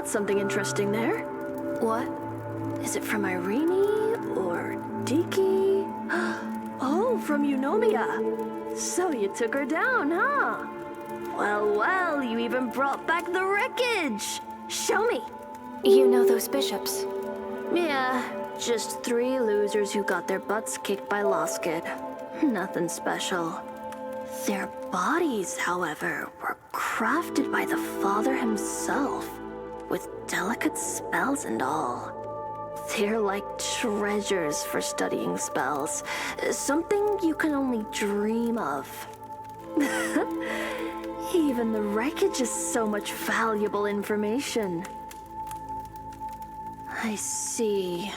spot something interesting there. What? Is it from Irene or Diki? Oh, from Eunomia. So you took her down, huh? Well, you even brought back the wreckage. Show me. You know those bishops? Yeah, just 3 losers who got their butts kicked by Lost Kid. Nothing special. Their bodies, however, were crafted by the Father himself, with delicate spells and all. They're like treasures for studying spells, something you can only dream of. Even the wreckage is so much valuable information. I see.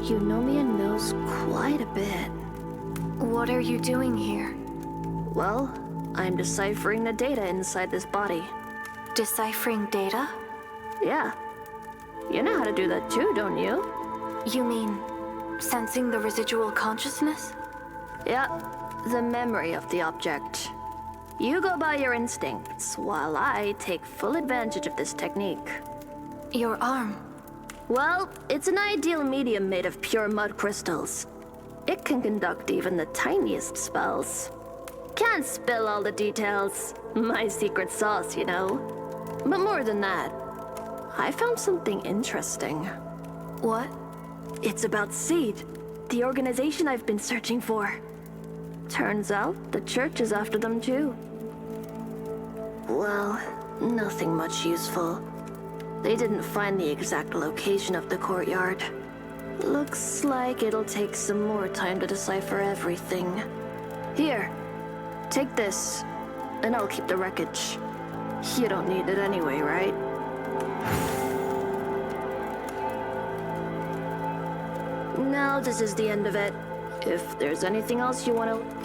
Eunomia knows quite a bit. What are you doing here? Well, I'm deciphering the data inside this body. Deciphering data? Yeah. You know how to do that too, don't you? You mean sensing the residual consciousness? Yeah, the memory of the object. You go by your instincts, while I take full advantage of this technique. Your arm. Well, it's an ideal medium made of pure mud crystals. It can conduct even the tiniest spells. Can't spill all the details. My secret sauce, you know. But more than that, I found something interesting. What? It's about Seed, the organization I've been searching for. Turns out the church is after them too. Well, nothing much useful. They didn't find the exact location of the courtyard. Looks like it'll take some more time to decipher everything. Here, take this, and I'll keep the wreckage. You don't need it anyway, right? Now this is the end of it. If there's anything else you want to...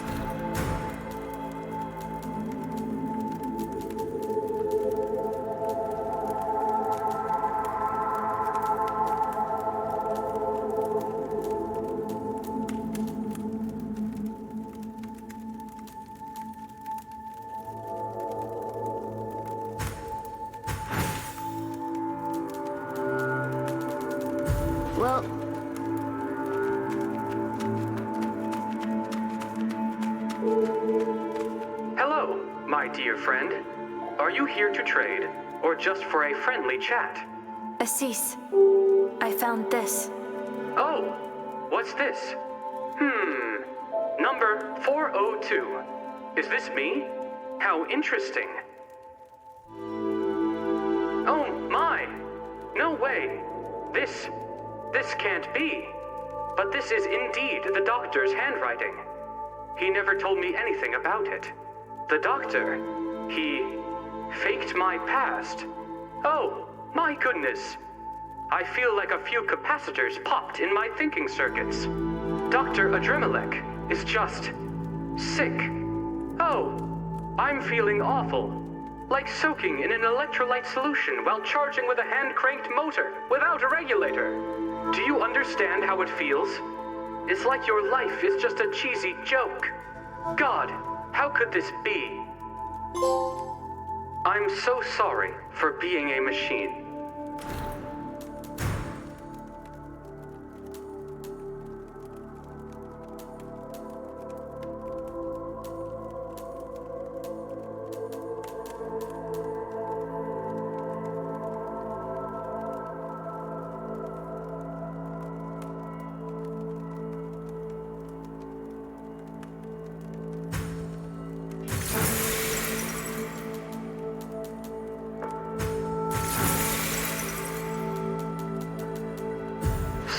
Well... Hello, my dear friend. Are you here to trade, or just for a friendly chat? Assis, I found this. Oh, what's this? Number 402. Is this me? How interesting. Oh my! No way! This can't be. But this is indeed the doctor's handwriting. He never told me anything about it. The doctor, he faked my past. Oh, my goodness. I feel like a few capacitors popped in my thinking circuits. Dr. Adremelech is just sick. Oh, I'm feeling awful. Like soaking in an electrolyte solution while charging with a hand-cranked motor without a regulator. Do you understand how it feels? It's like your life is just a cheesy joke. God, how could this be? I'm so sorry for being a machine.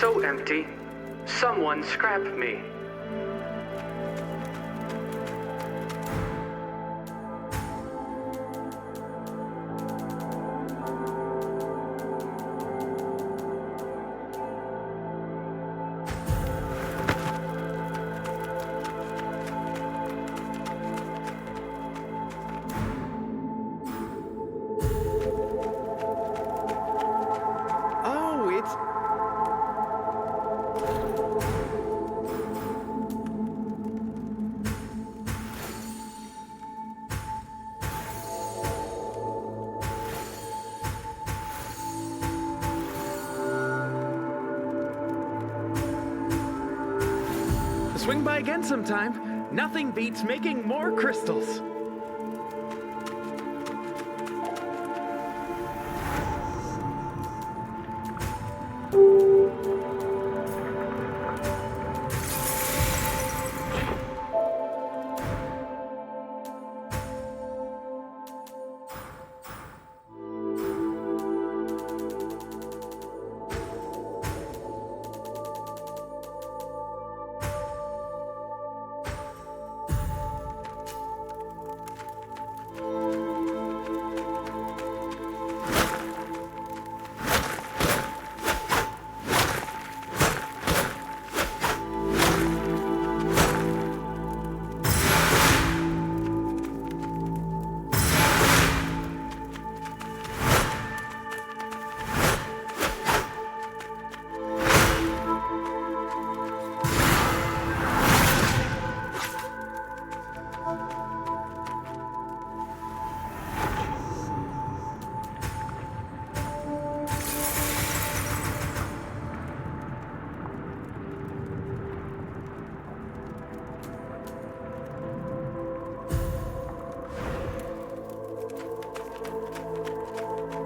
So empty. Someone scrap me. Swing by again sometime. Nothing beats making more crystals.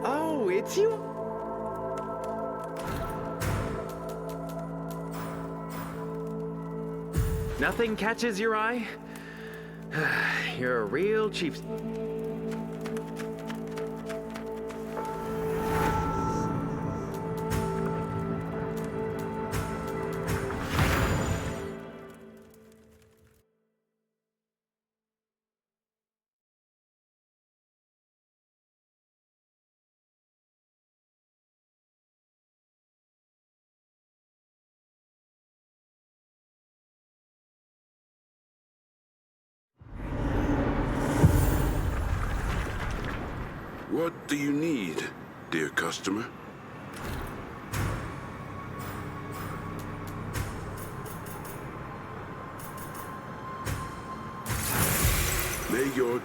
Oh, it's you? Nothing catches your eye? You're a real cheap... What do you need, dear customer? May your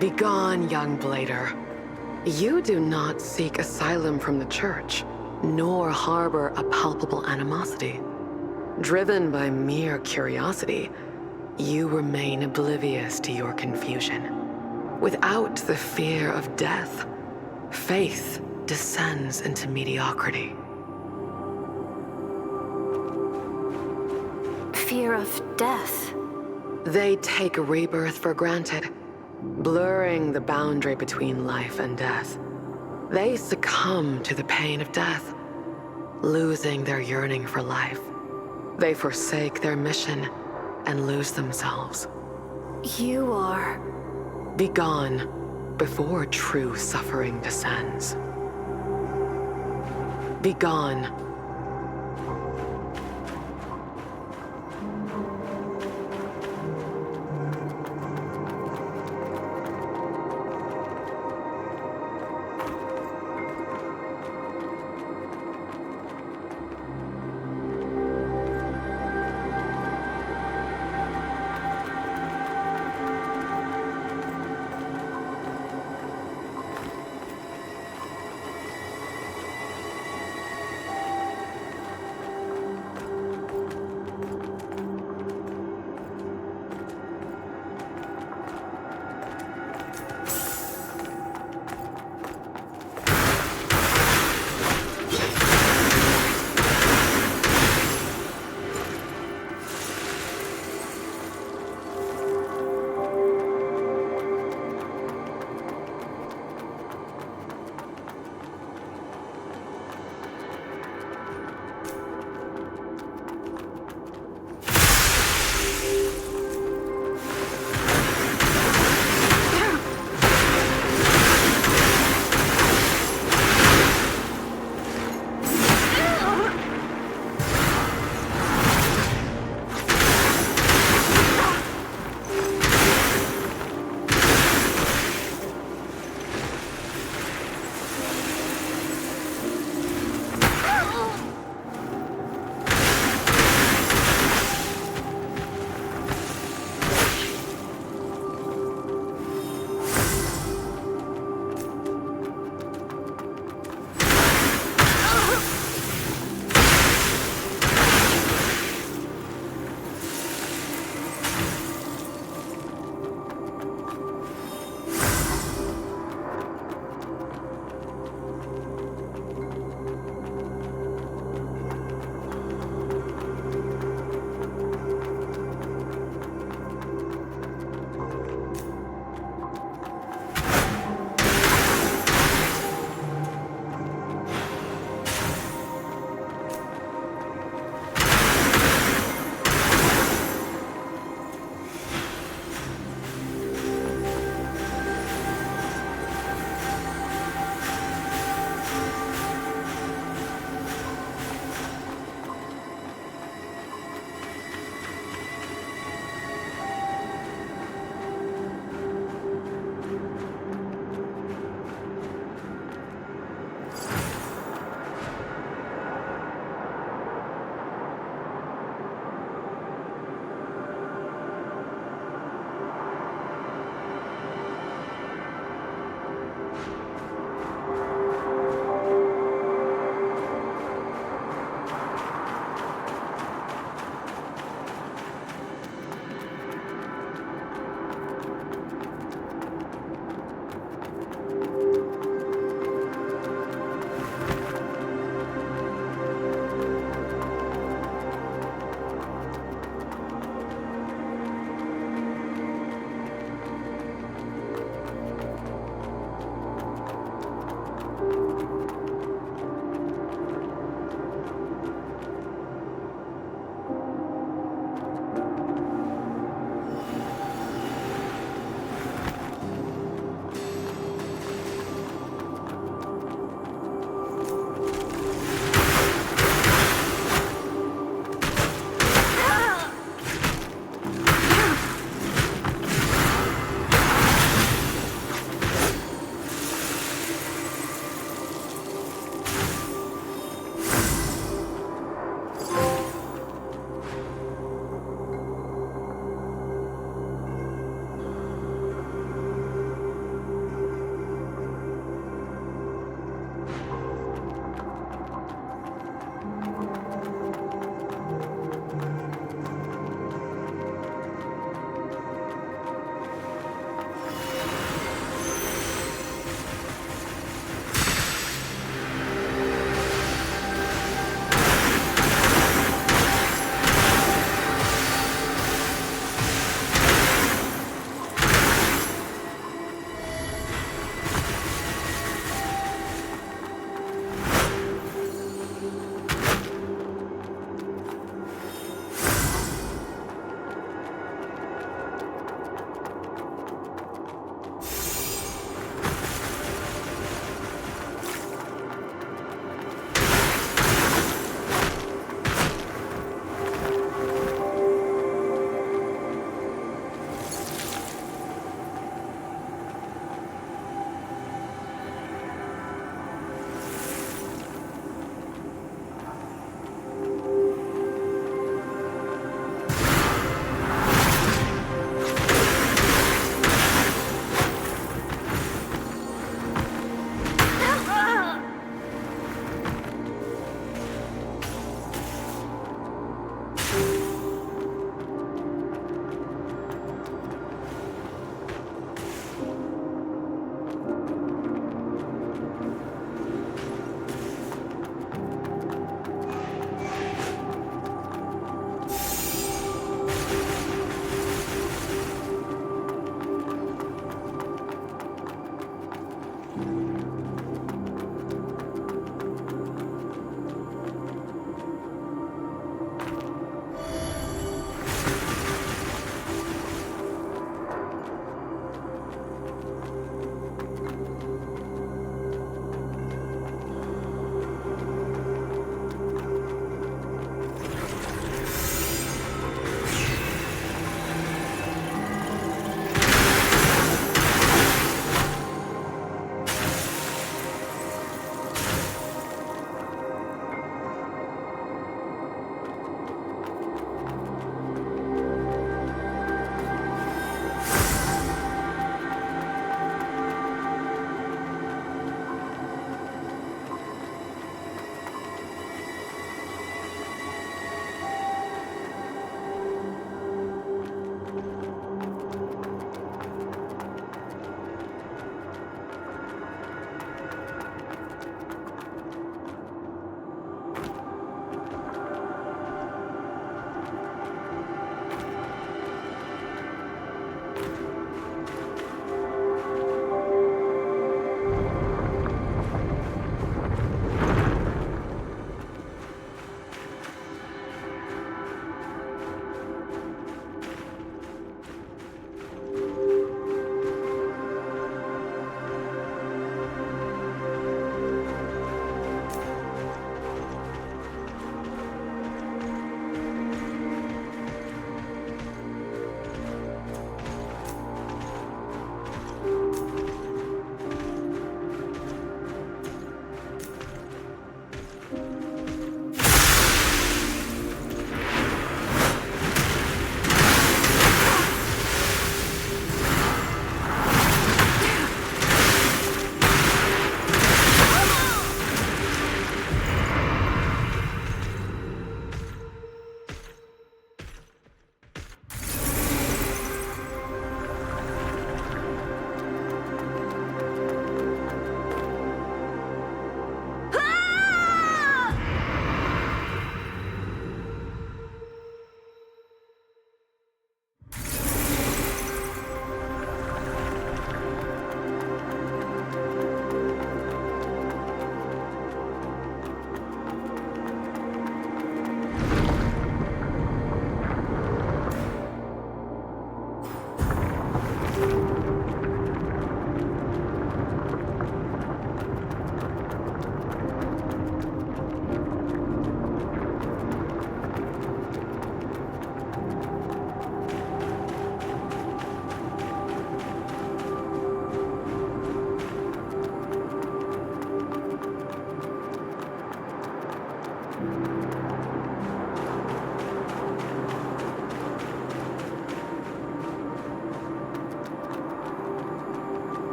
Begone, young blader. You do not seek asylum from the church, nor harbor a palpable animosity. Driven by mere curiosity, you remain oblivious to your confusion. Without the fear of death, faith descends into mediocrity. Fear of death. They take rebirth for granted, blurring the boundary between life and death. They succumb to the pain of death, losing their yearning for life. They forsake their mission and lose themselves. You are... Begone before true suffering descends. Begone.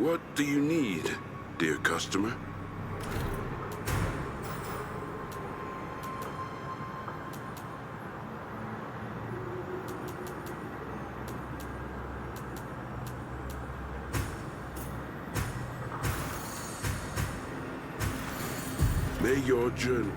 What do you need, dear customer? May your journey...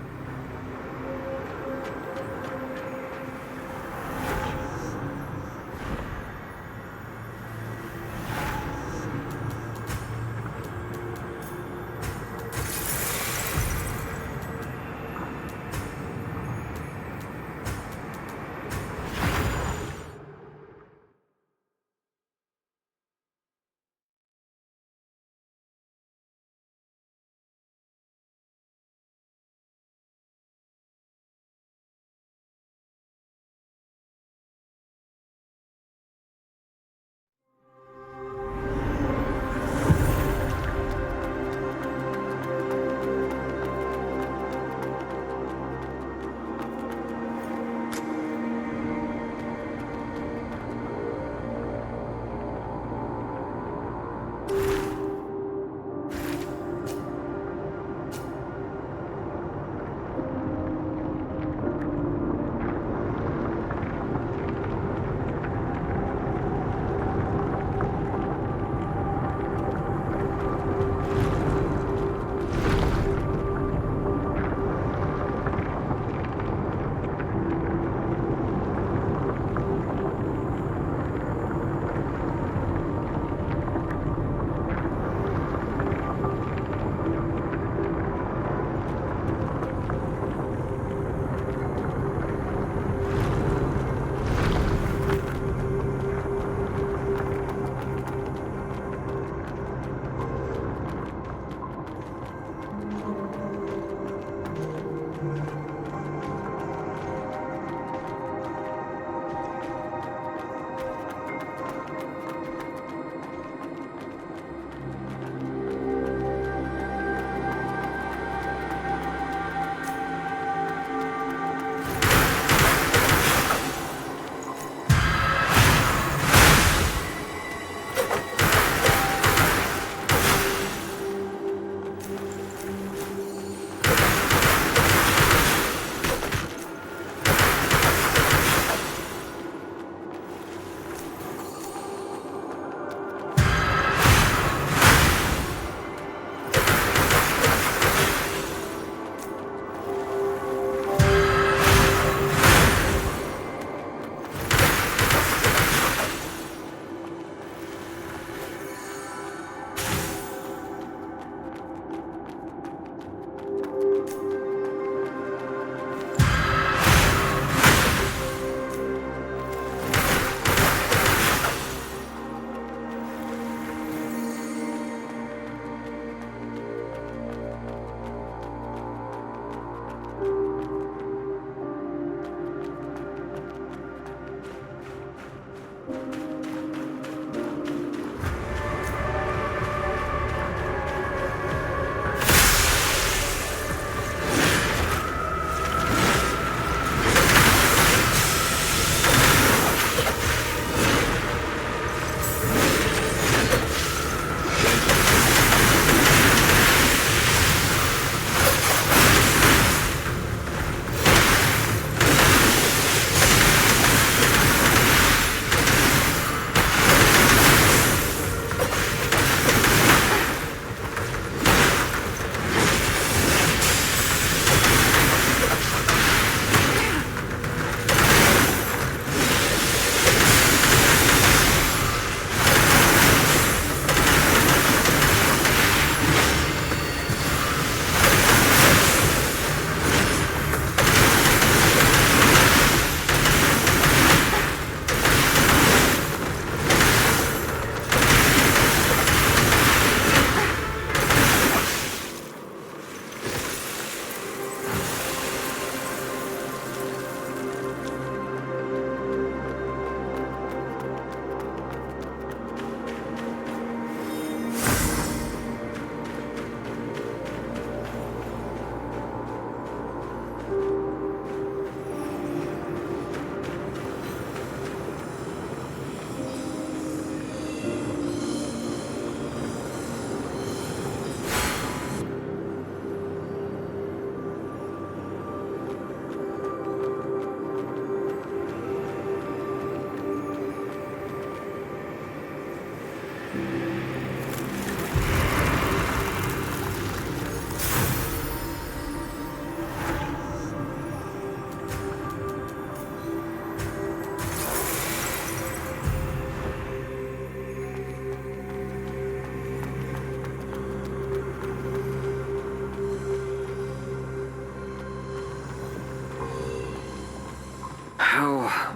How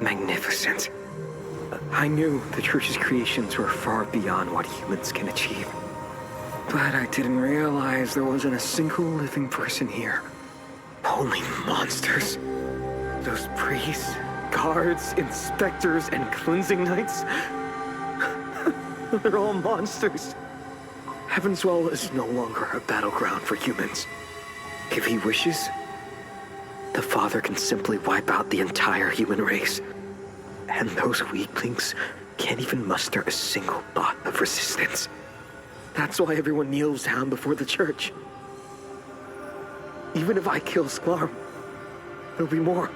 magnificent. I knew the Church's creations were far beyond what humans can achieve. But I didn't realize there wasn't a single living person here. Only monsters. Those priests, guards, inspectors, and cleansing knights. They're all monsters. Heaven's Well is no longer a battleground for humans. If he wishes, the Father can simply wipe out the entire human race. And those weaklings can't even muster a single thought of resistance. That's why everyone kneels down before the Church. Even if I kill Sklarm, there'll be more.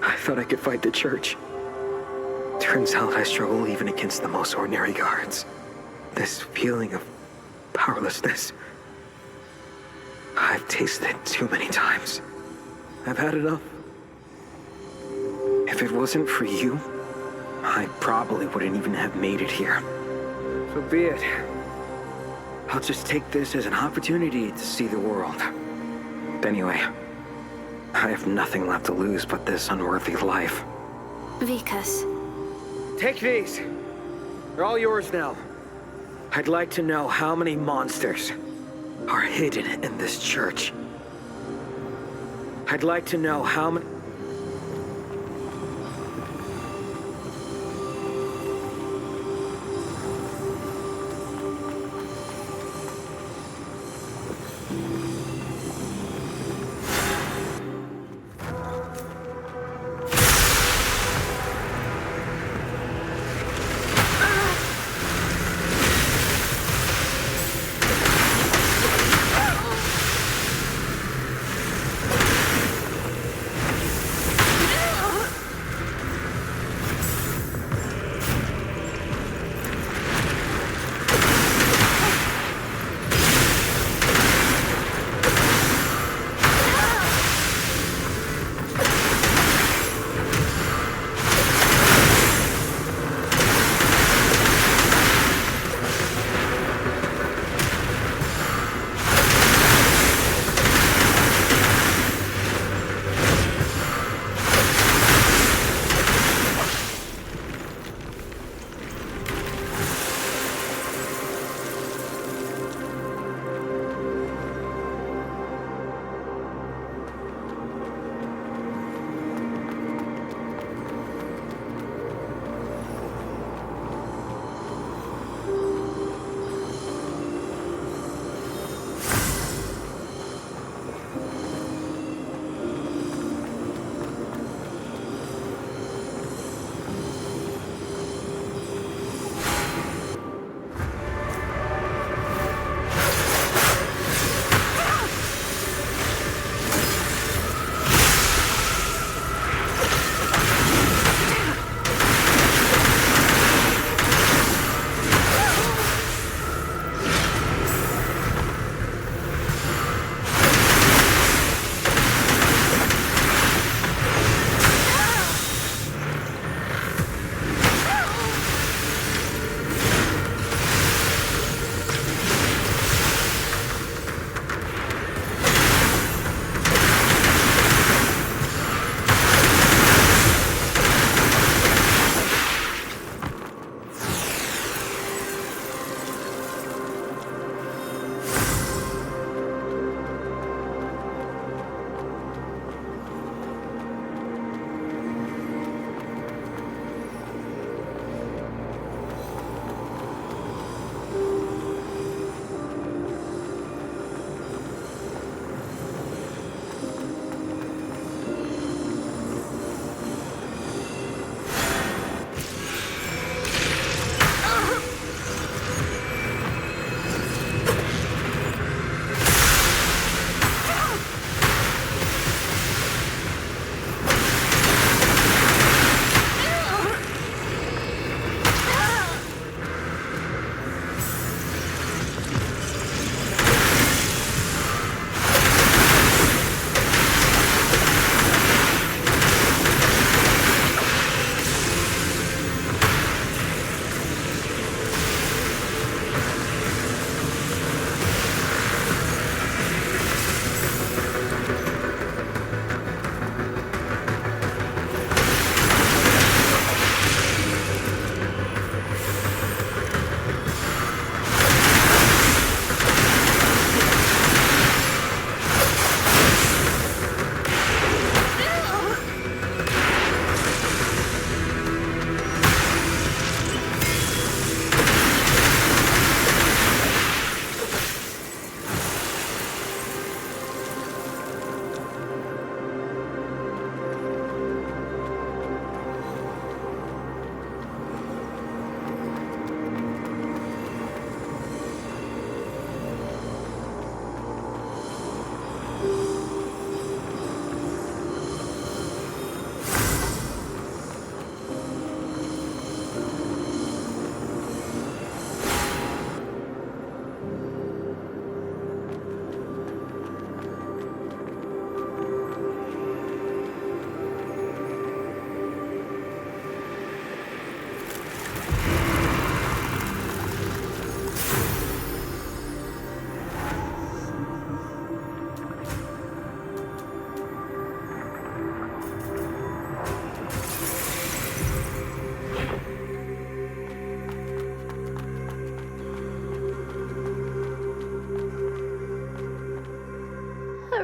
I thought I could fight the Church. Turns out I struggle even against the most ordinary guards. This feeling of powerlessness, I've tasted it too many times. I've had enough. If it wasn't for you, I probably wouldn't even have made it here. So be it. I'll just take this as an opportunity to see the world. Anyway, I have nothing left to lose but this unworthy life. Vikas. Take these. They're all yours now. I'd like to know how many monsters are hidden in this church. I'd like to know how many...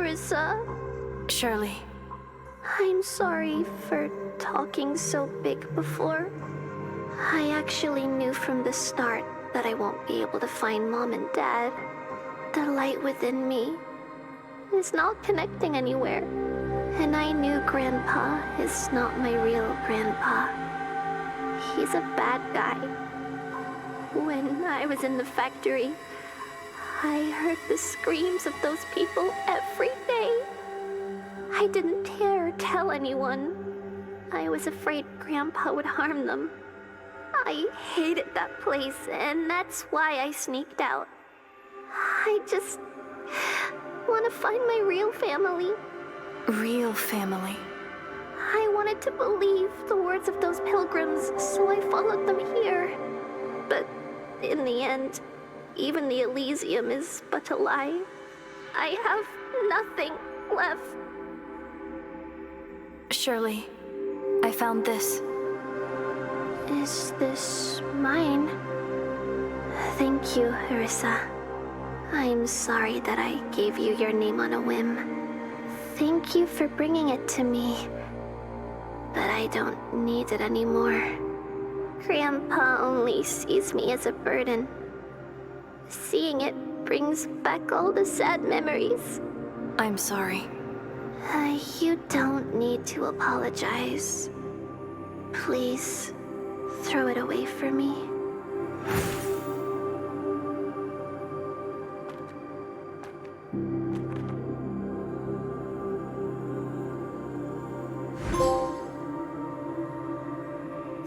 Orisa. Shirley, I'm sorry for talking so big before. I actually knew from the start that I won't be able to find Mom and Dad. The light within me is not connecting anywhere. And I knew Grandpa is not my real Grandpa. He's a bad guy. When I was in the factory, I heard the screams of those people every day. I didn't dare tell anyone. I was afraid Grandpa would harm them. I hated that place, and that's why I sneaked out. I just want to find my real family. real family. I wanted to believe the words of those pilgrims, so I followed them here. But in the end, even the Elysium is but a lie. I have nothing left. Shirley, I found this. Is this mine? Thank you, Orisa. I'm sorry that I gave you your name on a whim. Thank you for bringing it to me. But I don't need it anymore. Grandpa only sees me as a burden. Seeing it brings back all the sad memories. I'm sorry. You don't need to apologize. Please, throw it away for me.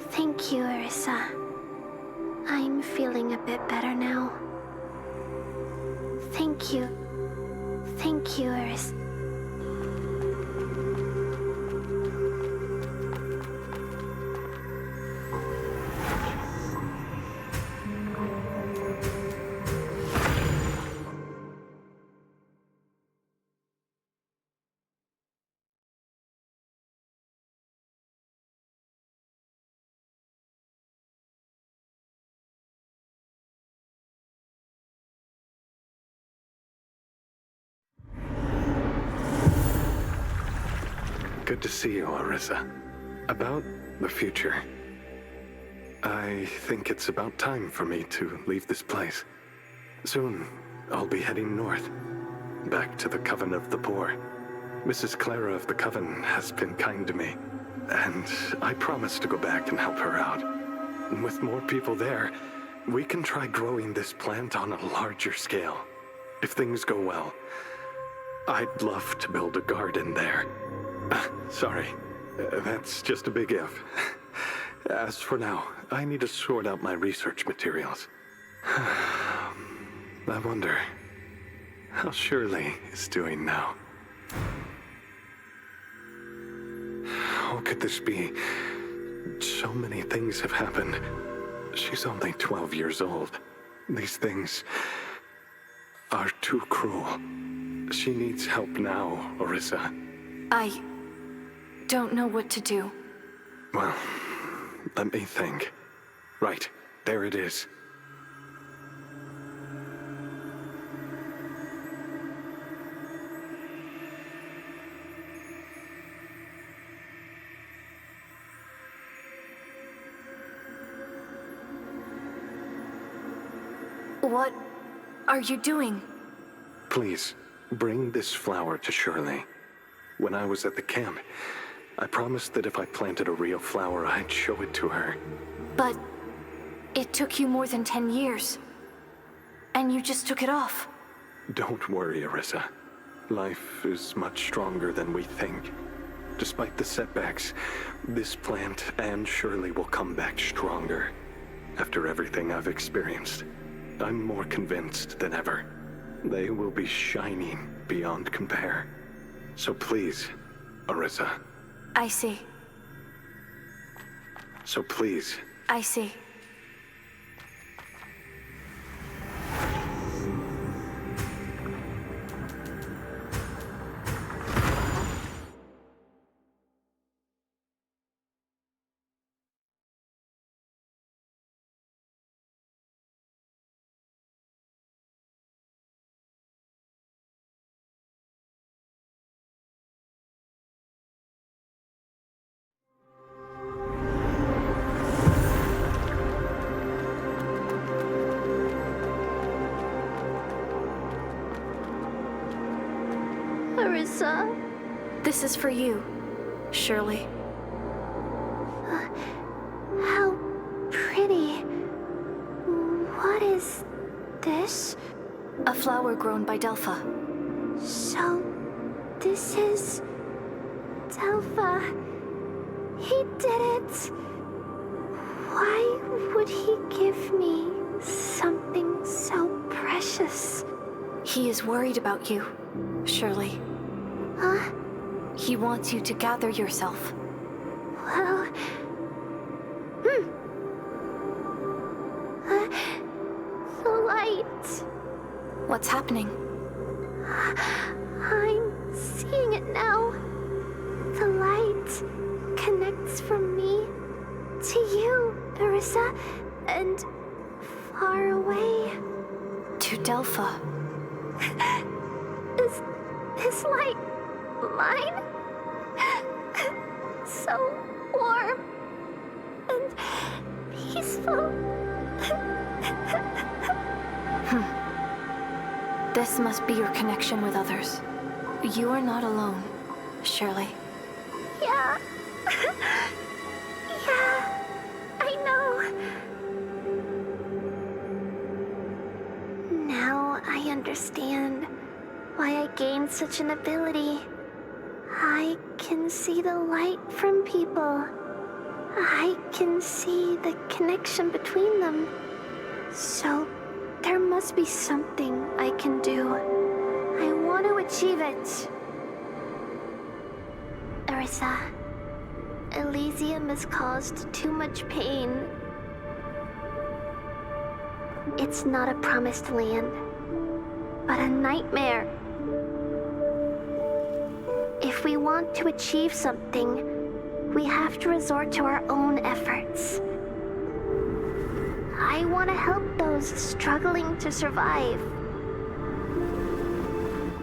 Thank you, Orisa. I'm feeling a bit better now. Thank you. Thank you, Orisa. Good to see you, Orisa. About the future. I think it's about time for me to leave this place. Soon, I'll be heading north, back to the Coven of the Poor. Mrs. Clara of the Coven has been kind to me, and I promise to go back and help her out. And with more people there, we can try growing this plant on a larger scale. If things go well, I'd love to build a garden there. Sorry, that's just a big if. As for now, I need to sort out my research materials. I wonder how Shirley is doing now. How could this be? So many things have happened. She's only 12 years old. These things are too cruel. She needs help now, Orisa. I don't know what to do. Well, let me think. Right, there it is. What are you doing? Please, bring this flower to Shirley. When I was at the camp, I promised that if I planted a real flower, I'd show it to her. But it took you more than 10 years. And you just took it off. Don't worry, Orisa. Life is much stronger than we think. Despite the setbacks, this plant and Shirley will come back stronger. After everything I've experienced, I'm more convinced than ever. They will be shining beyond compare. So please, Orisa. I see. So please. I see. Arissa. This is for you, Shirley. How pretty. What is this? A flower grown by Delpha. So, this is... Delpha. He did it. Why would he give me something so precious? He is worried about you, Shirley. Huh? He wants you to gather yourself. Well... The light. What's happening? I'm seeing it now. The light connects from me to you, Arissa, and far away. To Delpha. Is this light mine? So warm and peaceful. This must be your connection with others. You are not alone, Shirley. Yeah. Yeah, I know. Now I understand why I gained such an ability. I can see the light from people. I can see the connection between them. So, there must be something I can do. I want to achieve it. Arissa, Elysium has caused too much pain. It's not a promised land, but a nightmare. If we want to achieve something, we have to resort to our own efforts. I want to help those struggling to survive.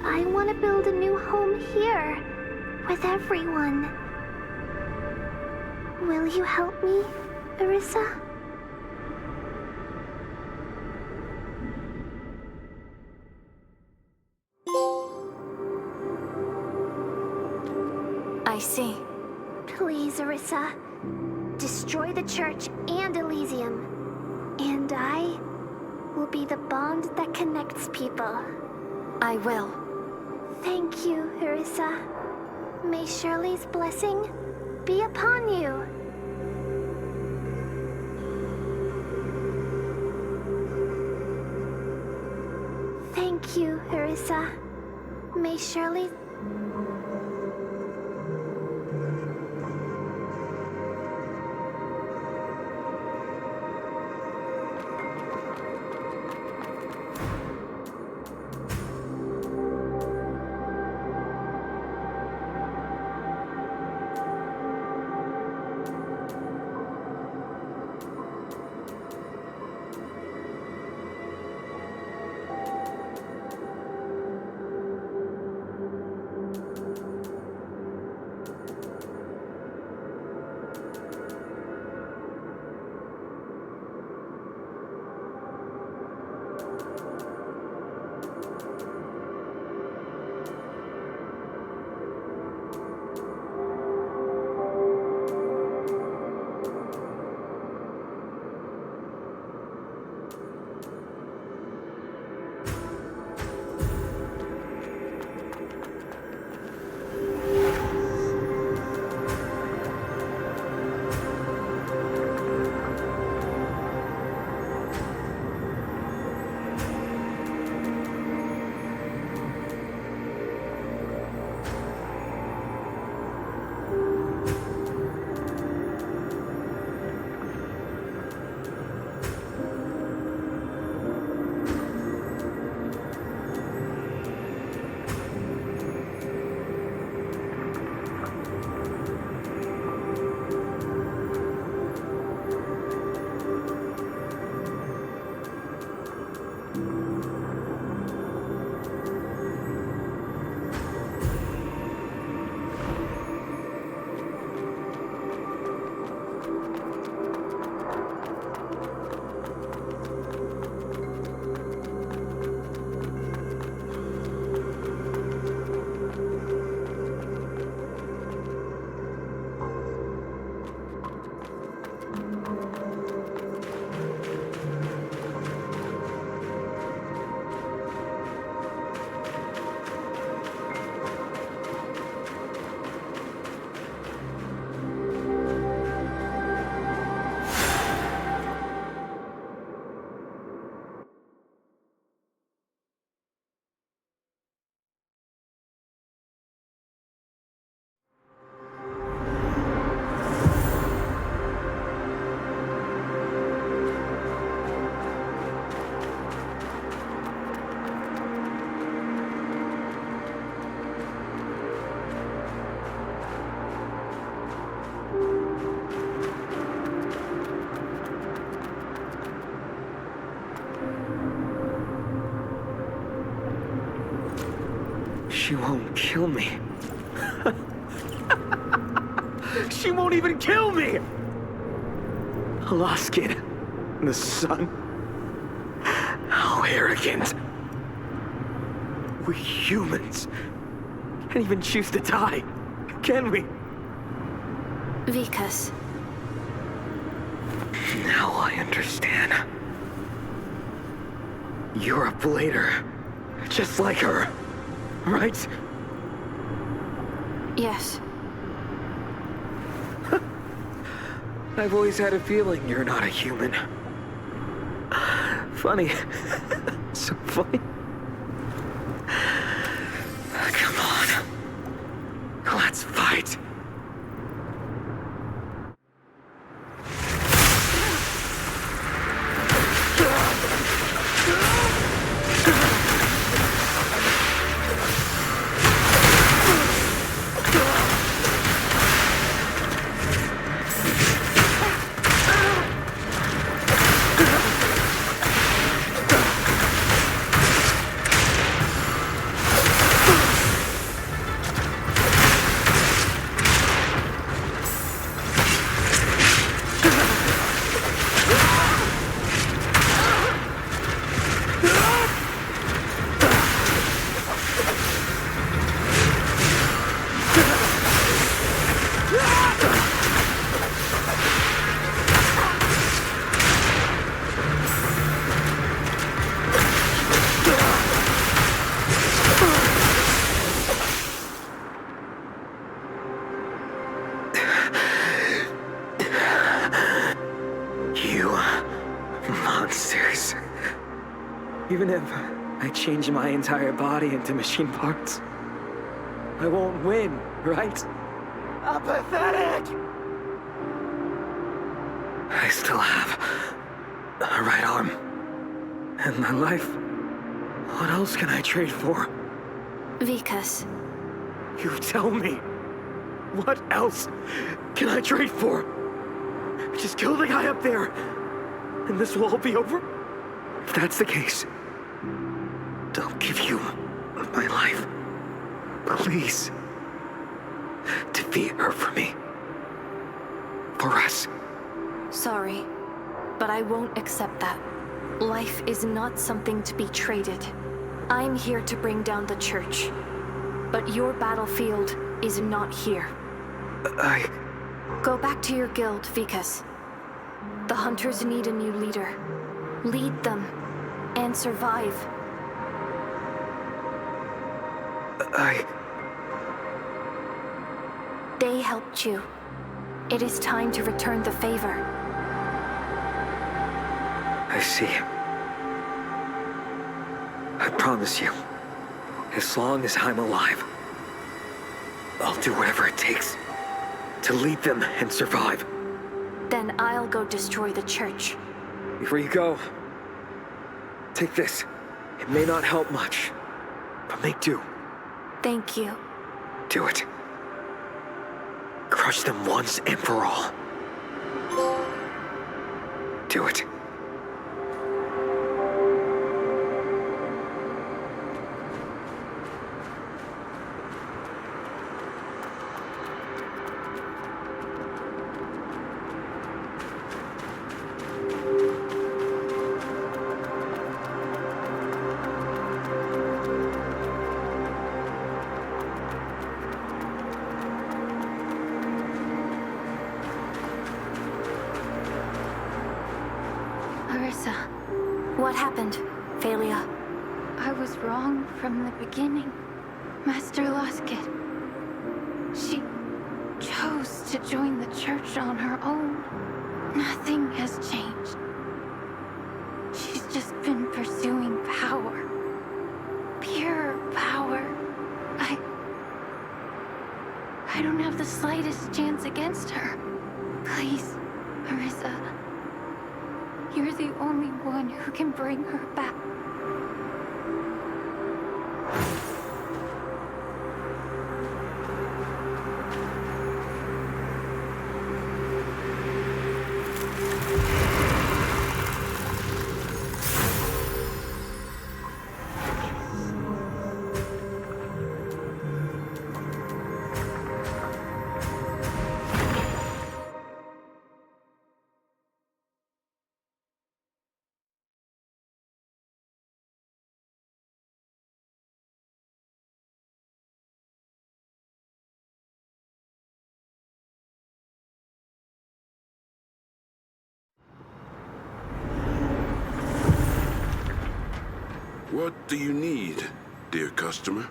I want to build a new home here, with everyone. Will you help me, Arissa? I see. Please, Arissa. Destroy the church and Elysium. And I will be the bond that connects people. I will. Thank you, Arissa. May Shirley's blessing be upon you. Thank you, Arissa. May Shirley... She won't kill me. She won't even kill me! A lost kid. The son. How arrogant. We humans can't even choose to die, can we? Vikas. Now I understand. You're a blader. Just like her. Right? Yes. I've always had a feeling you're not a human. Funny. So funny. Come on. Let's fight. Even if I change my entire body into machine parts, I won't win, right? I'm pathetic! I still have a right arm and my life. What else can I trade for? Vikas. You tell me. What else can I trade for? Just kill the guy up there, and this will all be over? If that's the case, I'll give you my life. Please. Defeat her for me. For us. Sorry, but I won't accept that. Life is not something to be traded. I'm here to bring down the church. But your battlefield is not here. Go back to your guild, Vikas. The hunters need a new leader. Lead them, and survive. They helped you. It is time to return the favor. I see. I promise you, as long as I'm alive, I'll do whatever it takes to lead them and survive. Then I'll go destroy the church. Before you go, take this. It may not help much, but make do. Thank you. Do it. Crush them once and for all. Do it. What happened, Phalia? I was wrong from the beginning. Master Loskit. She chose to join the church on her own. Nothing has changed. She's just been pursuing power. Pure power. I don't have the slightest chance against her. Please, Marissa. You're the only one who can bring her back. What do you need, dear customer?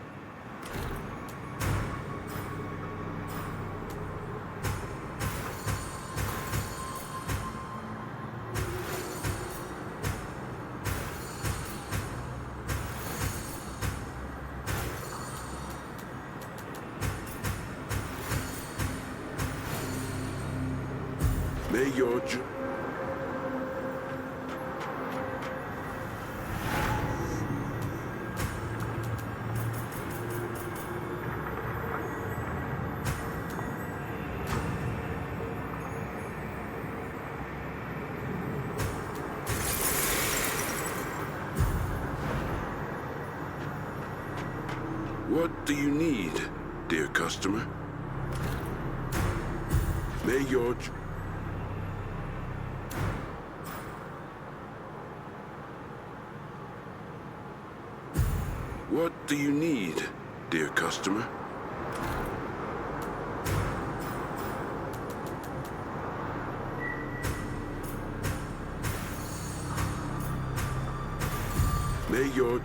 May your What do you need, dear customer? May your What do you need, dear customer? May your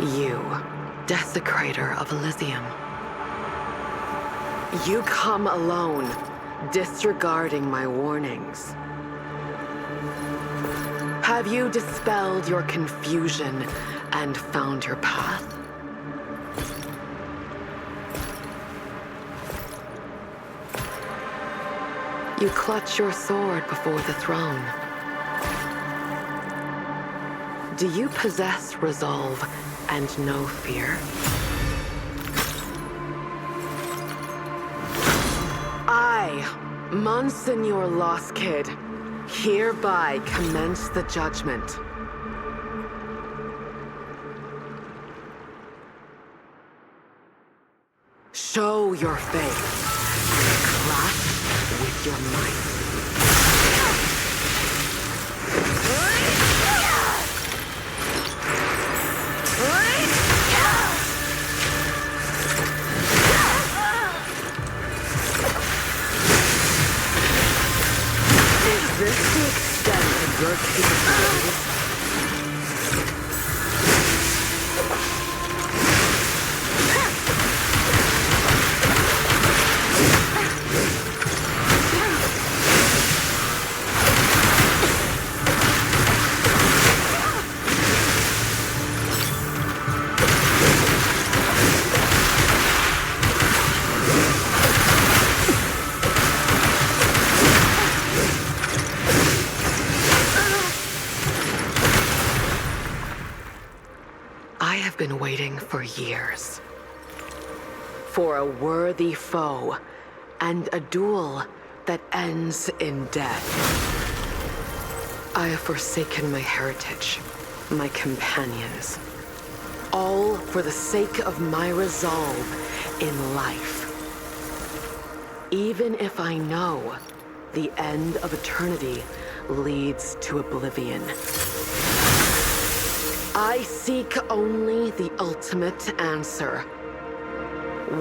You, desecrator of Elysium. You come alone, disregarding my warnings. Have you dispelled your confusion and found your path? You clutch your sword before the throne. Do you possess resolve and no fear? I, Monsignor Lost Kid, hereby commence the judgment. Show your faith and clash with your might. I have been waiting for years. For a worthy foe, and a duel that ends in death. I have forsaken my heritage, my companions, all for the sake of my resolve in life. Even if I know the end of eternity leads to oblivion. I seek only the ultimate answer.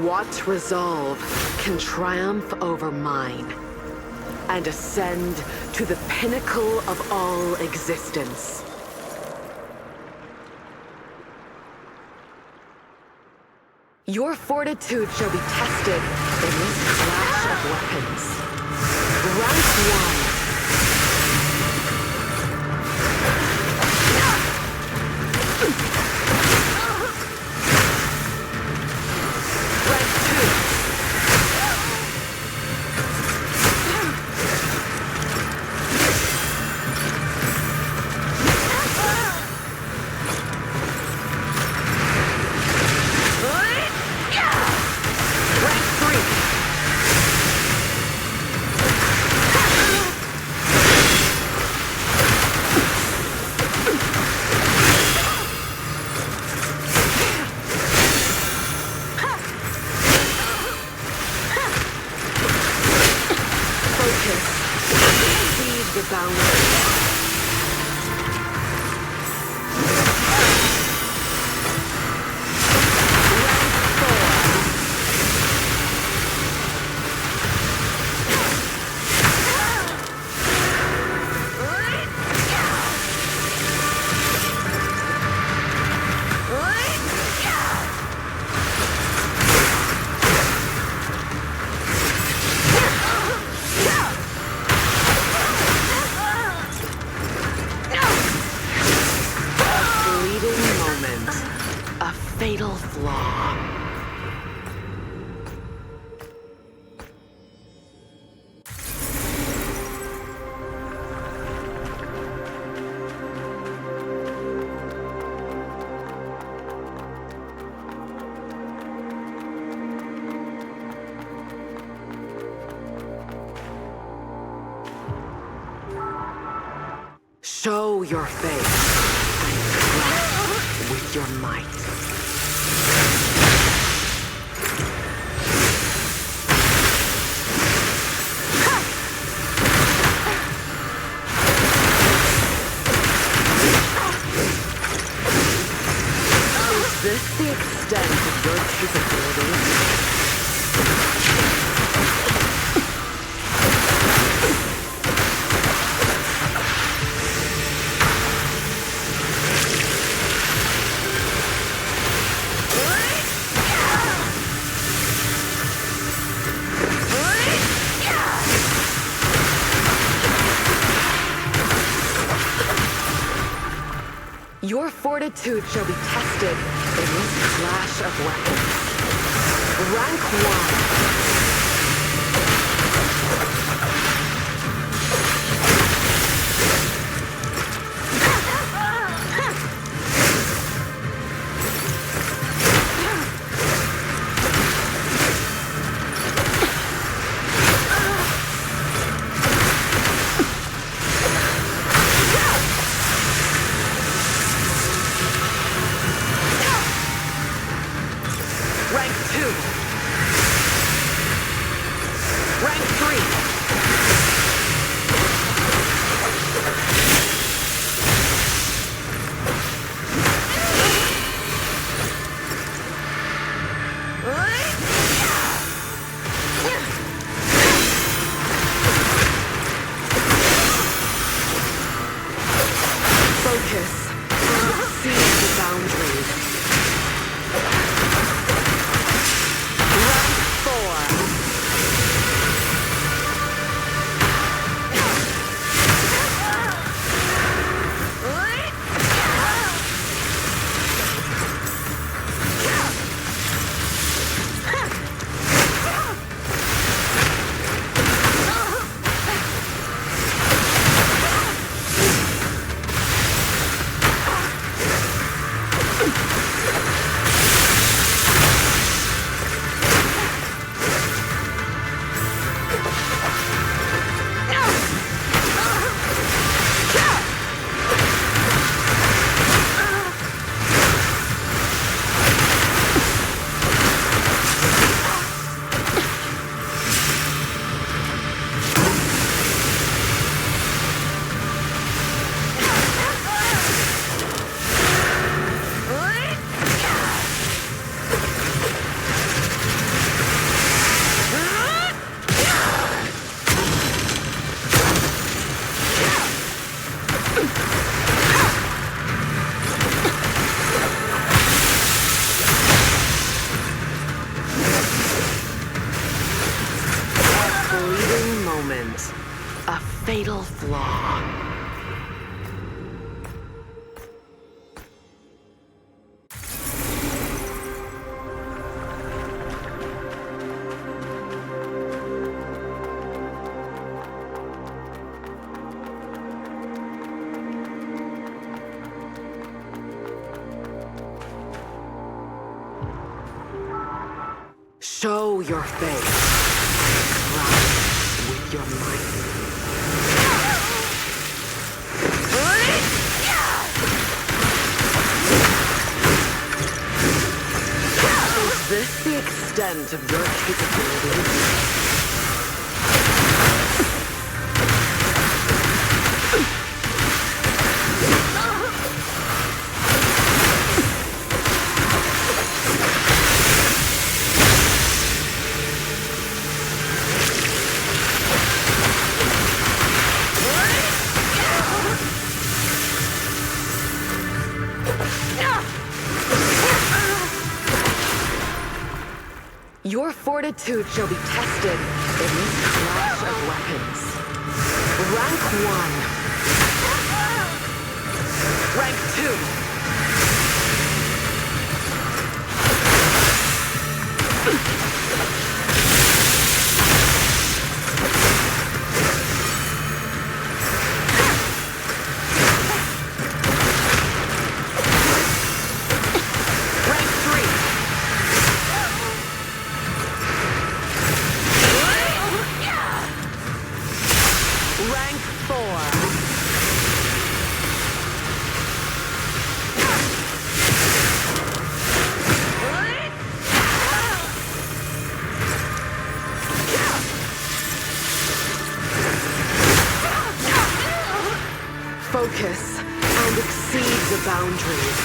What resolve can triumph over mine and ascend to the pinnacle of all existence? Your fortitude shall be tested in this clash of weapons. Rank 1. Fatal flaw. Show your face and crush with your might. Is this the extent of your capabilities? Your fortitude shall be tested in this clash of weapons. Rank 1. Rank 2. flaw. Show your face. Crash with your might. Is this the extent of your capabilities? Your fortitude shall be tested in this clash of weapons. Rank 1. Rank 2. Focus and exceed the boundaries.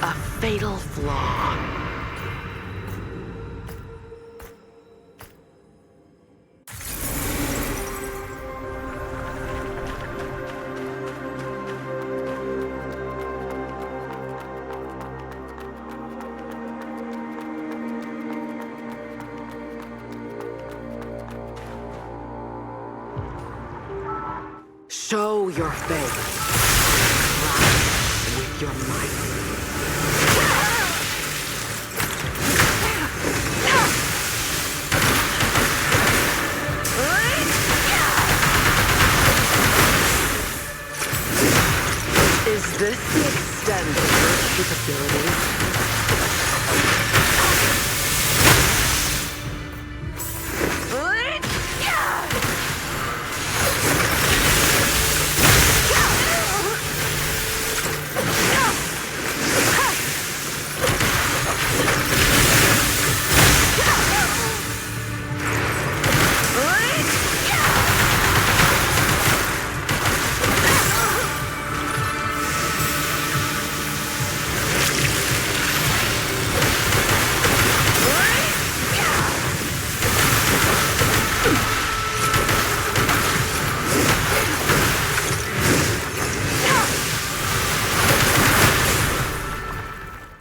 A fatal flaw. Show your face. Crash with your might. Is this the extent of your capabilities?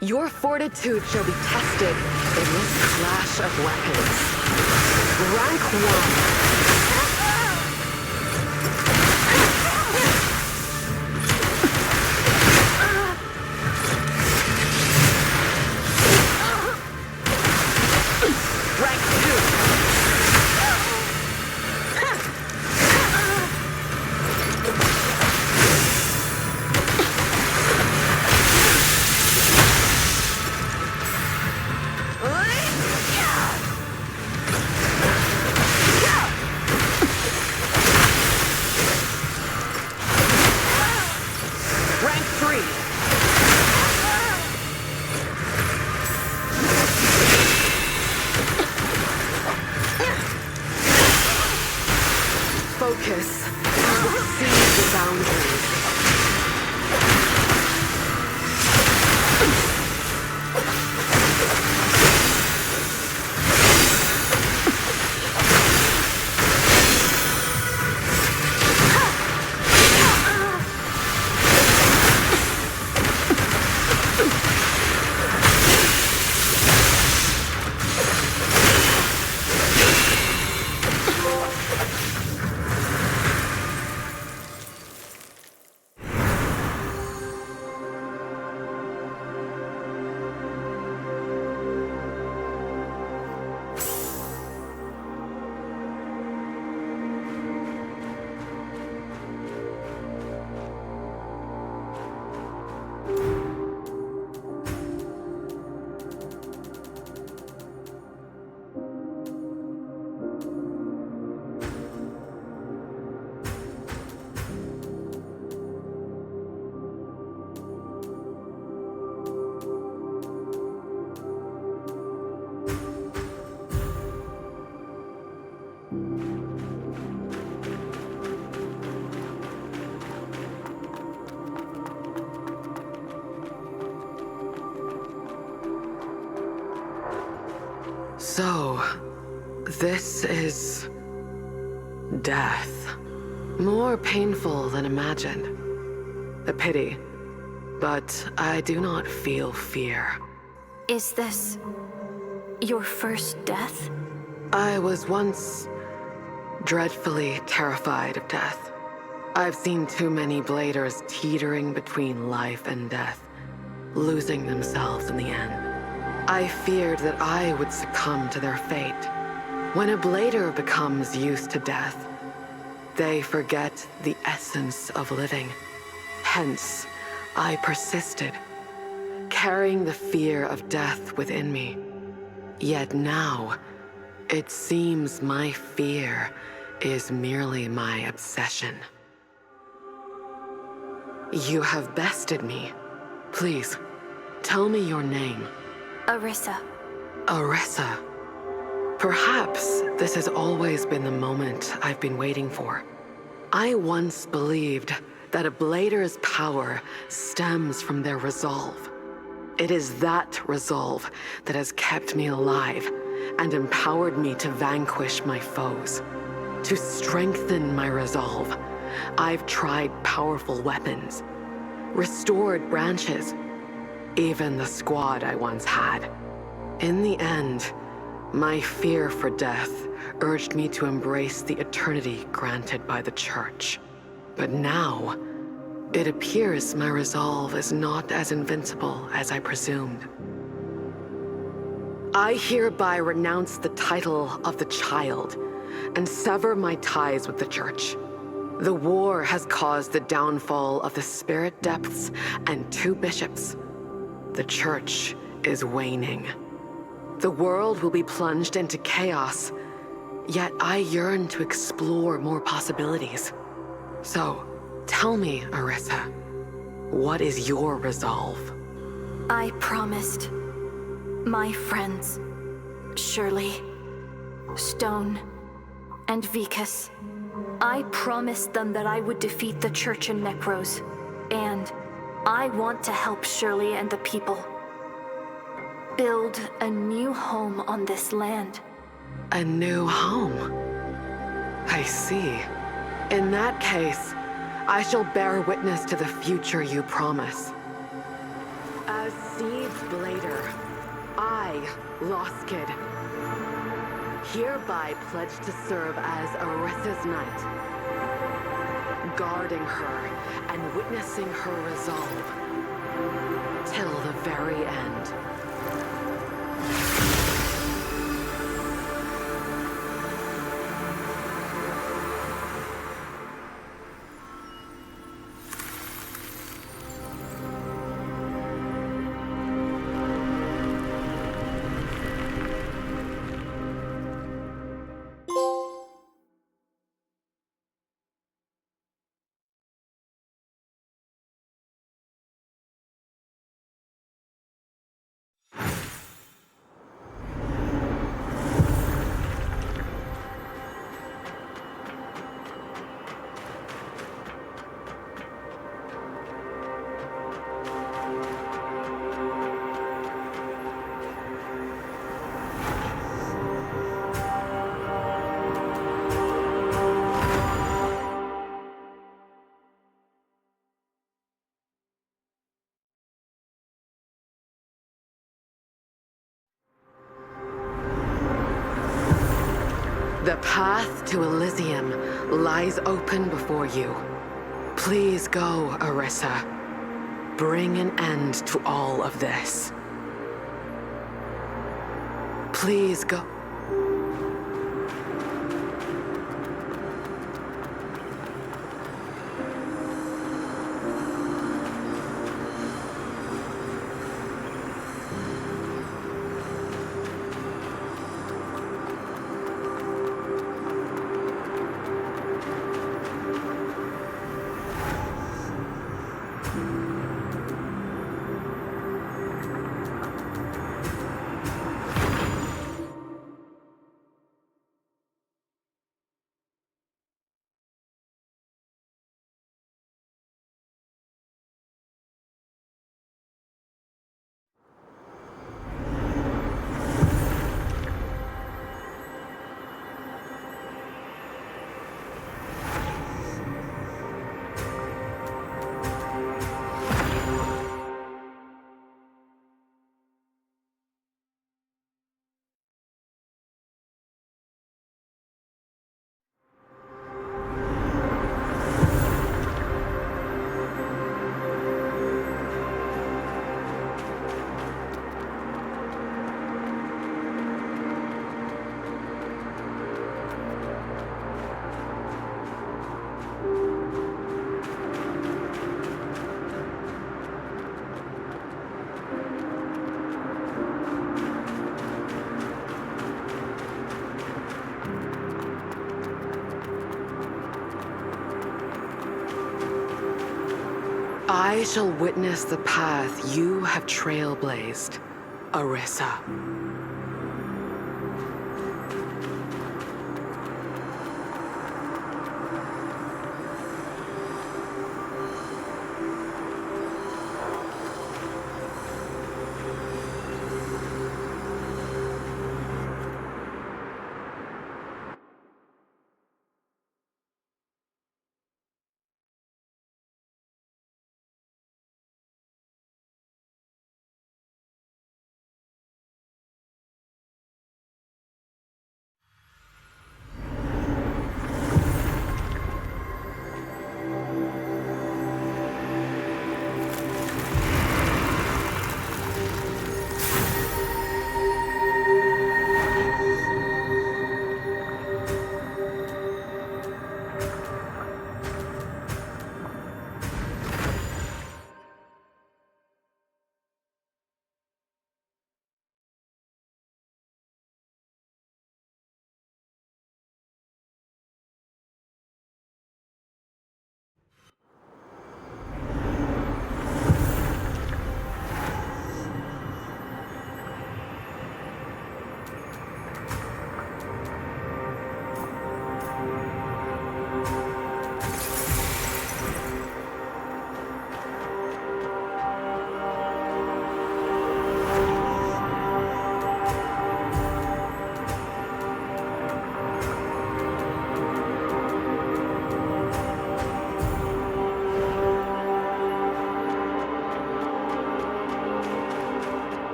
Your fortitude shall be tested in this clash of weapons. Rank 1. Rank 2. So, this is death. More painful than imagined. A pity, but I do not feel fear. Is this your first death? I was once dreadfully terrified of death. I've seen too many bladers teetering between life and death, losing themselves in the end. I feared that I would succumb to their fate. When a blader becomes used to death, they forget the essence of living. Hence, I persisted, carrying the fear of death within me. Yet now, it seems my fear is merely my obsession. You have bested me. Please, tell me your name. Arissa. Arissa. Perhaps this has always been the moment I've been waiting for. I once believed that a blader's power stems from their resolve. It is that resolve that has kept me alive and empowered me to vanquish my foes. To strengthen my resolve, I've tried powerful weapons, restored branches, even the squad I once had. In the end, my fear for death urged me to embrace the eternity granted by the Church. But now, it appears my resolve is not as invincible as I presumed. I hereby renounce the title of the Child and sever my ties with the Church. The war has caused the downfall of the spirit depths and 2 bishops. The Church is waning. The world will be plunged into chaos, yet I yearn to explore more possibilities. So, tell me, Arissa, what is your resolve? I promised my friends, Shirley, Stone, and Vikas. I promised them that I would defeat the Church and Necros, and I want to help Shirley and the people build a new home on this land. A new home? I see. In that case, I shall bear witness to the future you promise. As Seed's Blader, I, Lost Kid, hereby pledge to serve as Arissa's knight, guarding her and witnessing her resolve till the very end. The path to Elysium lies open before you. Please go, Arissa. Bring an end to all of this. Please go. They shall witness the path you have trailblazed, Arissa.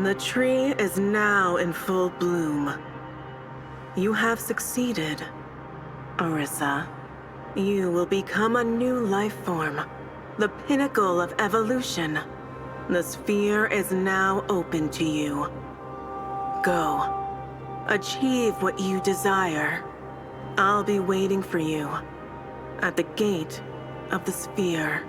The tree is now in full bloom. You have succeeded, Arissa. You will become a new life form, the pinnacle of evolution. The sphere is now open to you. Go. Achieve what you desire. I'll be waiting for you at the gate of the sphere.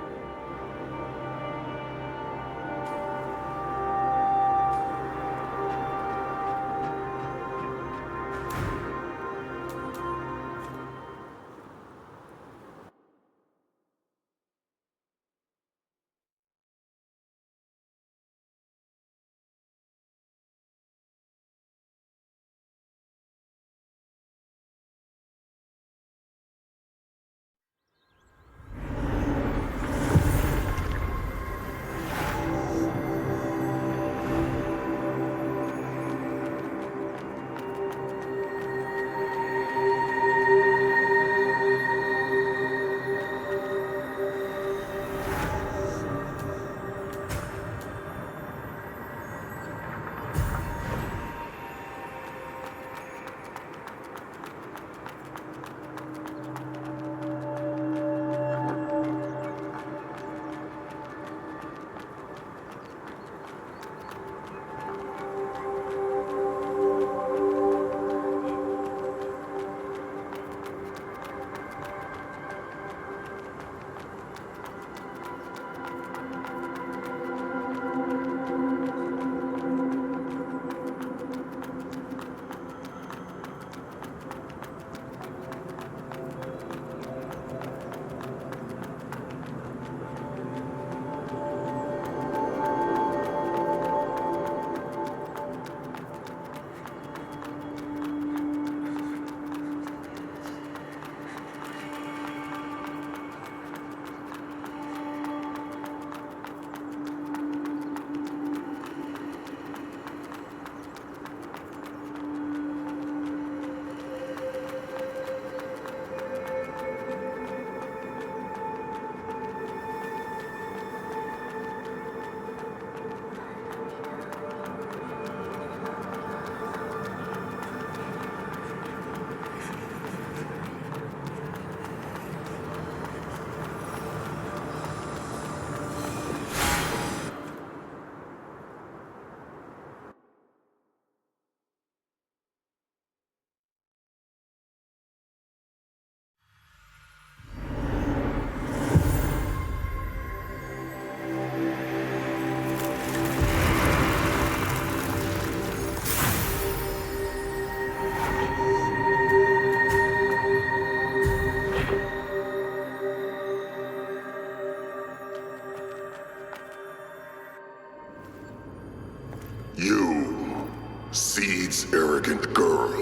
You, Seed's arrogant girl.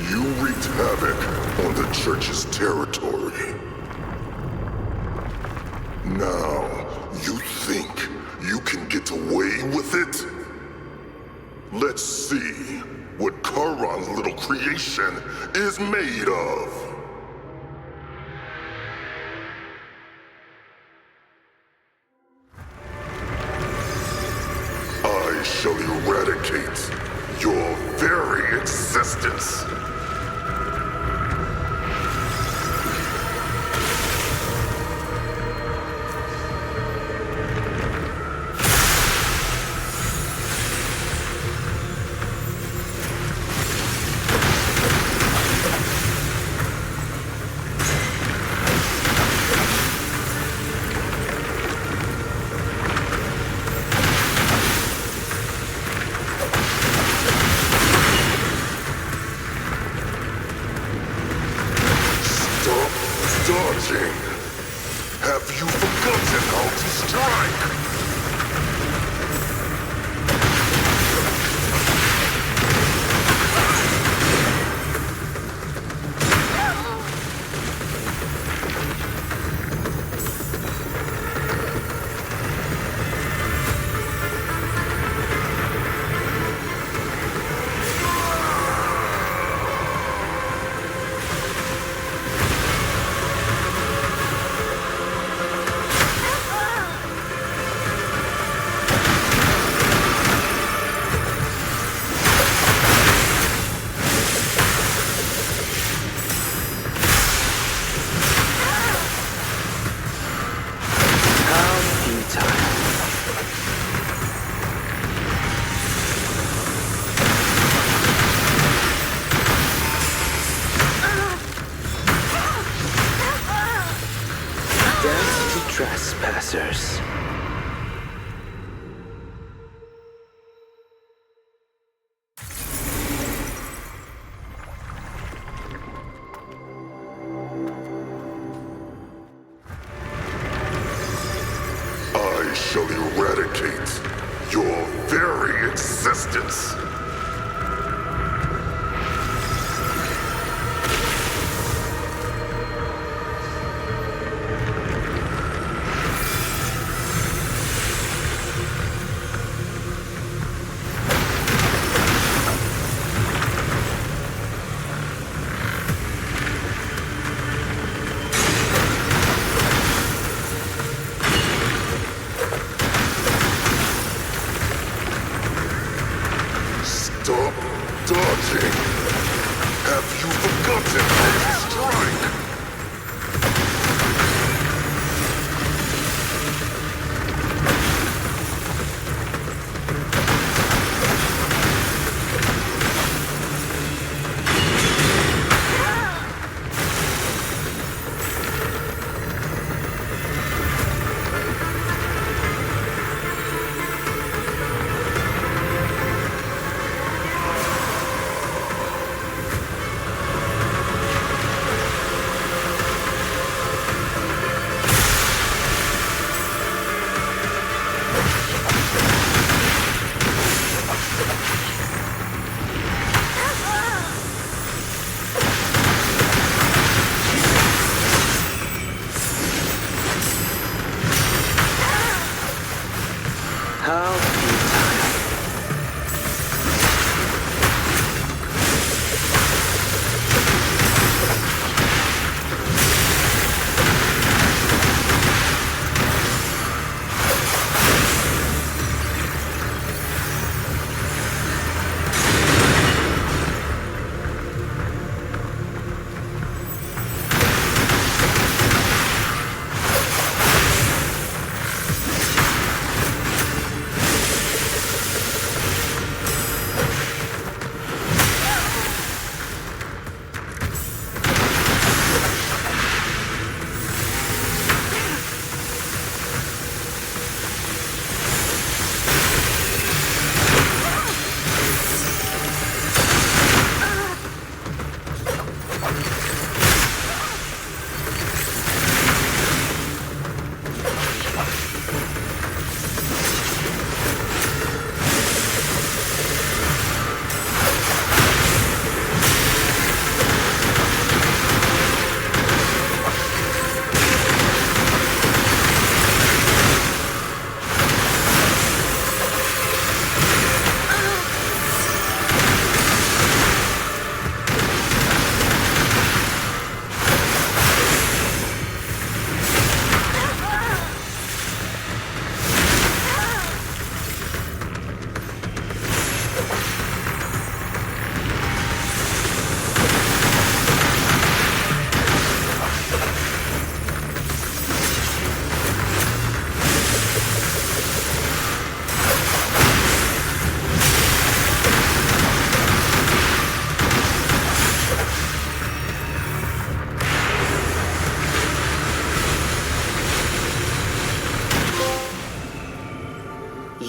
You wreaked havoc on the church's territory. Now, you think you can get away with it? Let's see what Charon's little creation is made of. I shall eradicate your very existence. Dodging. Have you forgotten how to strike? Trespassers. I shall eradicate your very existence.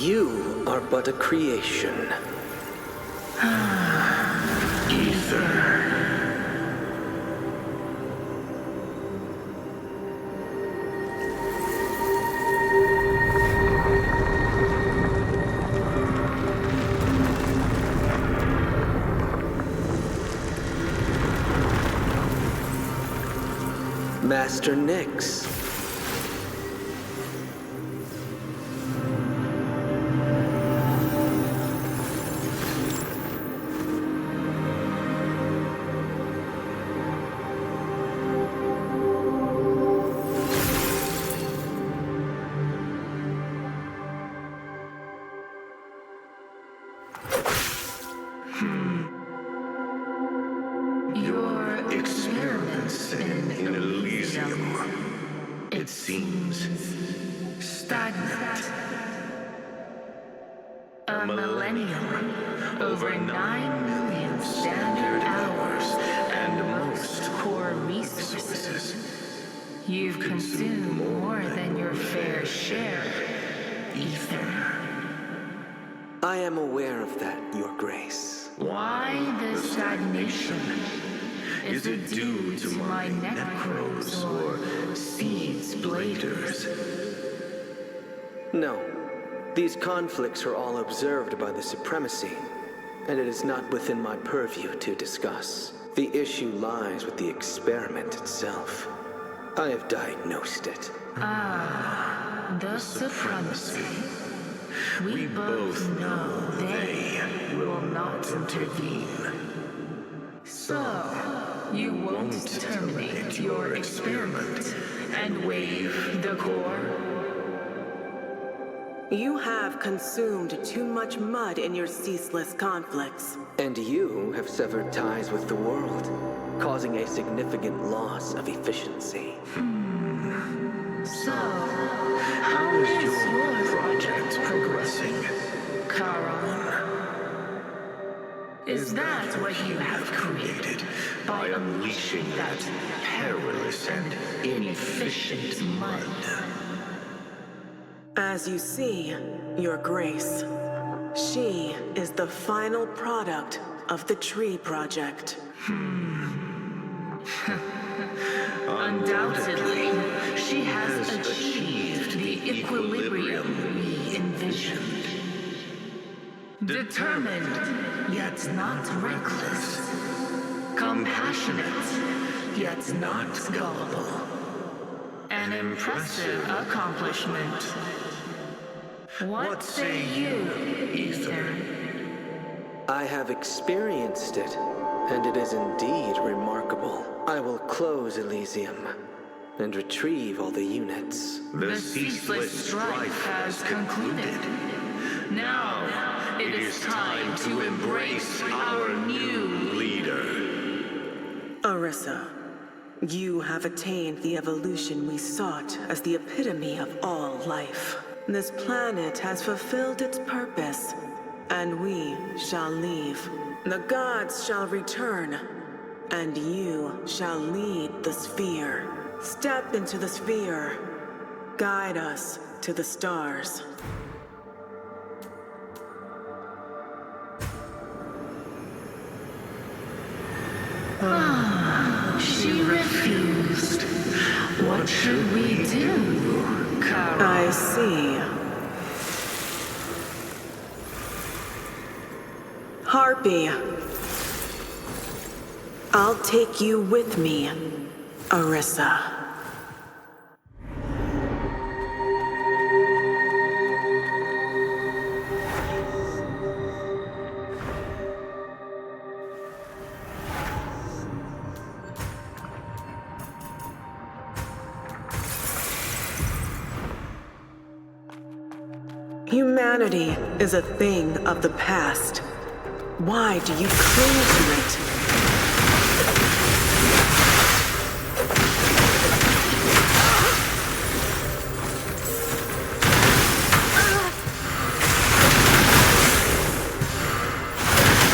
You are but a creation. Ether. Master Nyx. Your experiments in Elysium, it seems stagnant. A millennium, over 9 million standard hours, and most core resources. You've consumed more than your fair share, Ether. I am aware of that, Your Grace. Why the stagnation? Is it due to my necros or seeds bladers? No. These conflicts are all observed by the Supremacy, and it is not within my purview to discuss. The issue lies with the experiment itself. I have diagnosed it. Ah, the Supremacy. We both know they will not intervene. So, you won't terminate your experiment and waive the core? You have consumed too much mud in your ceaseless conflicts. And you have severed ties with the world, causing a significant loss of efficiency. So, how is your project progressing, Charon? Is that what you have created by unleashing that perilous and inefficient mud? As you see, Your Grace, she is the final product of the Tree Project. Undoubtedly, she has achieved the equilibrium we envisioned. Determined, yet not reckless. Compassionate, yet not gullible. An impressive accomplishment. What say you, Ether? I have experienced it, and it is indeed remarkable. I will close Elysium and retrieve all the units. The ceaseless strife has concluded. Now, it is time to embrace our new leader. Orisa, you have attained the evolution we sought as the epitome of all life. This planet has fulfilled its purpose, and we shall leave. The gods shall return, and you shall lead the sphere. Step into the sphere. Guide us to the stars. She refused. What should we do, Charon? I see. Harpy. I'll take you with me, Orisa. Humanity is a thing of the past. Why do you cling to it?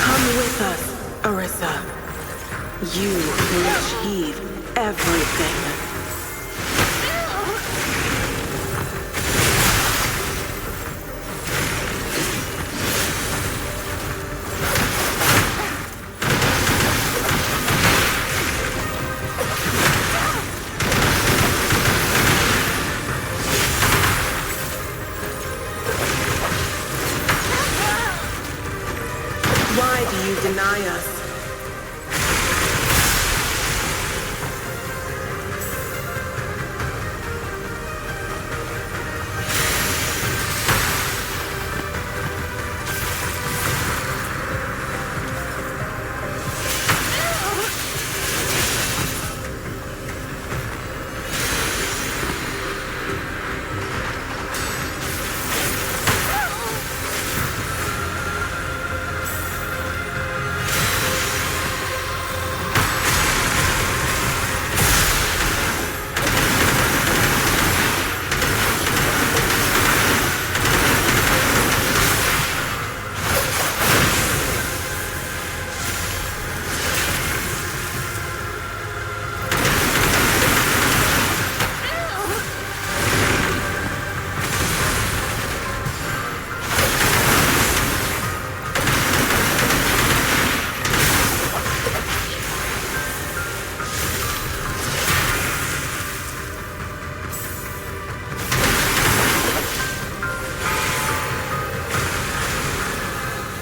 Come with us, Orisa. You will achieve everything.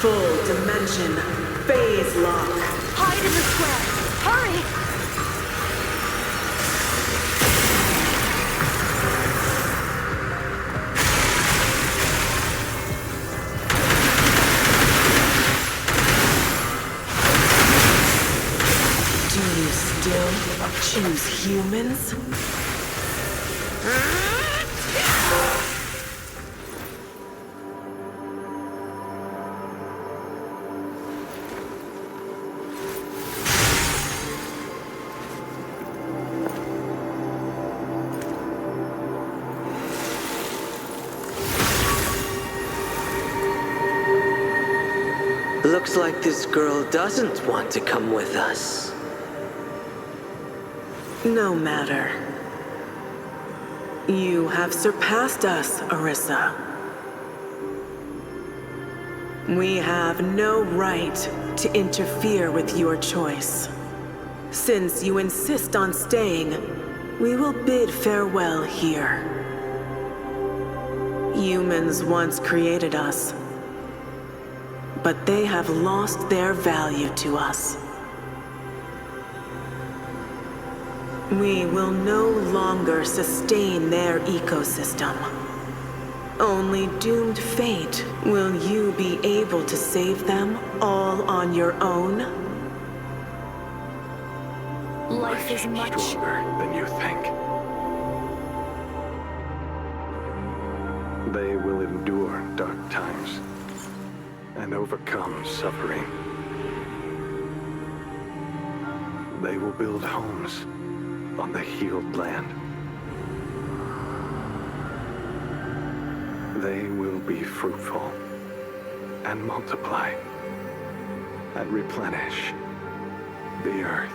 Full dimension phase lock. Hide in the square! Hurry! Do you still choose humans? Looks like this girl doesn't want to come with us. No matter. You have surpassed us, Orisa. We have no right to interfere with your choice. Since you insist on staying, we will bid farewell here. Humans once created us, but they have lost their value to us. We will no longer sustain their ecosystem. Only doomed fate will you be able to save them all on your own? Life is much stronger than you think. They will endure dark times and overcome suffering. They will build homes on the healed land. They will be fruitful and multiply and replenish the earth.